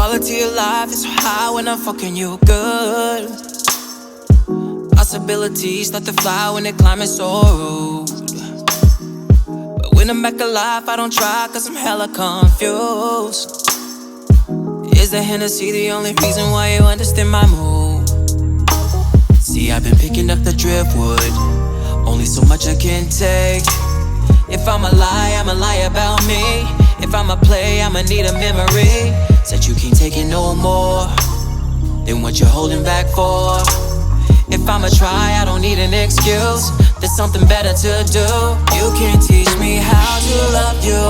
Quality of life is so high when I'm fucking you good. Possibilities start to fly when the climate's so rude. But when I'm back alive, I don't try cause I'm hella confused. Is the Hennessy the only reason why you understand my mood? See, I've been picking up the driftwood, only so much I can take. If I'ma lie about me. If I'ma play, I'ma need a memory. Said you can't take it no more, then what you holding back for? If I'ma try, I don't need an excuse. There's something better to do. You can't teach me how to love you.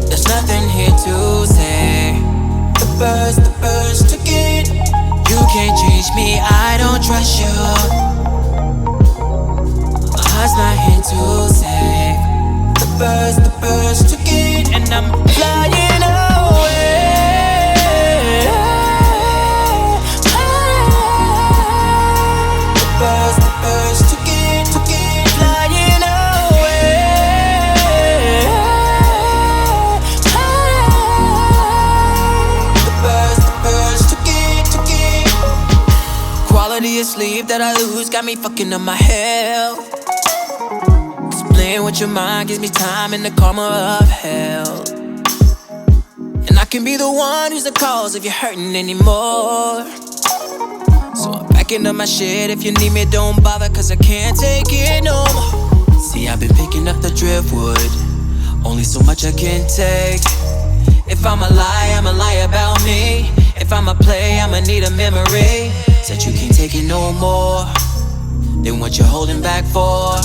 There's nothing here to say. The birds took it. You can't change me, I don't trust you. My heart's not here to save. The birds took it, and I'm flying away. The birds took it, flying away. The birds took it. Quality of sleep that I lose got me fucking up my health. Playing with your mind gives me time in the karma of hell. And I can be the one who's the cause if you're hurting anymore. So I'm backing up my shit. If you need me, don't bother, cause I can't take it no more. See, I've been picking up the driftwood, only so much I can take. If I'ma lie about me. If I'ma play, I'ma need a memory. Said you can't take it no more, then what you holding back for?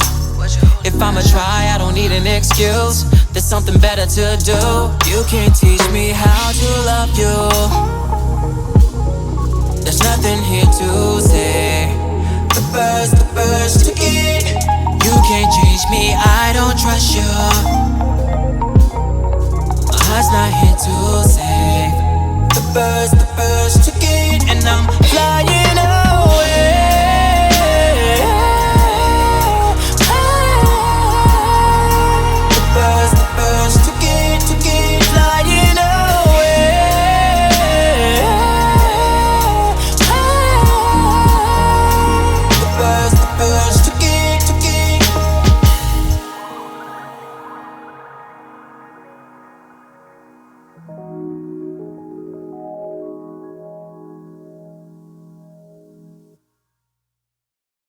If I'ma try, I don't need an excuse. There's something better to do. You can't teach me how to love you. There's nothing here to say. The birds took it. You can't change me, I don't trust you. My heart's not here to save. The birds took it, and I'm flying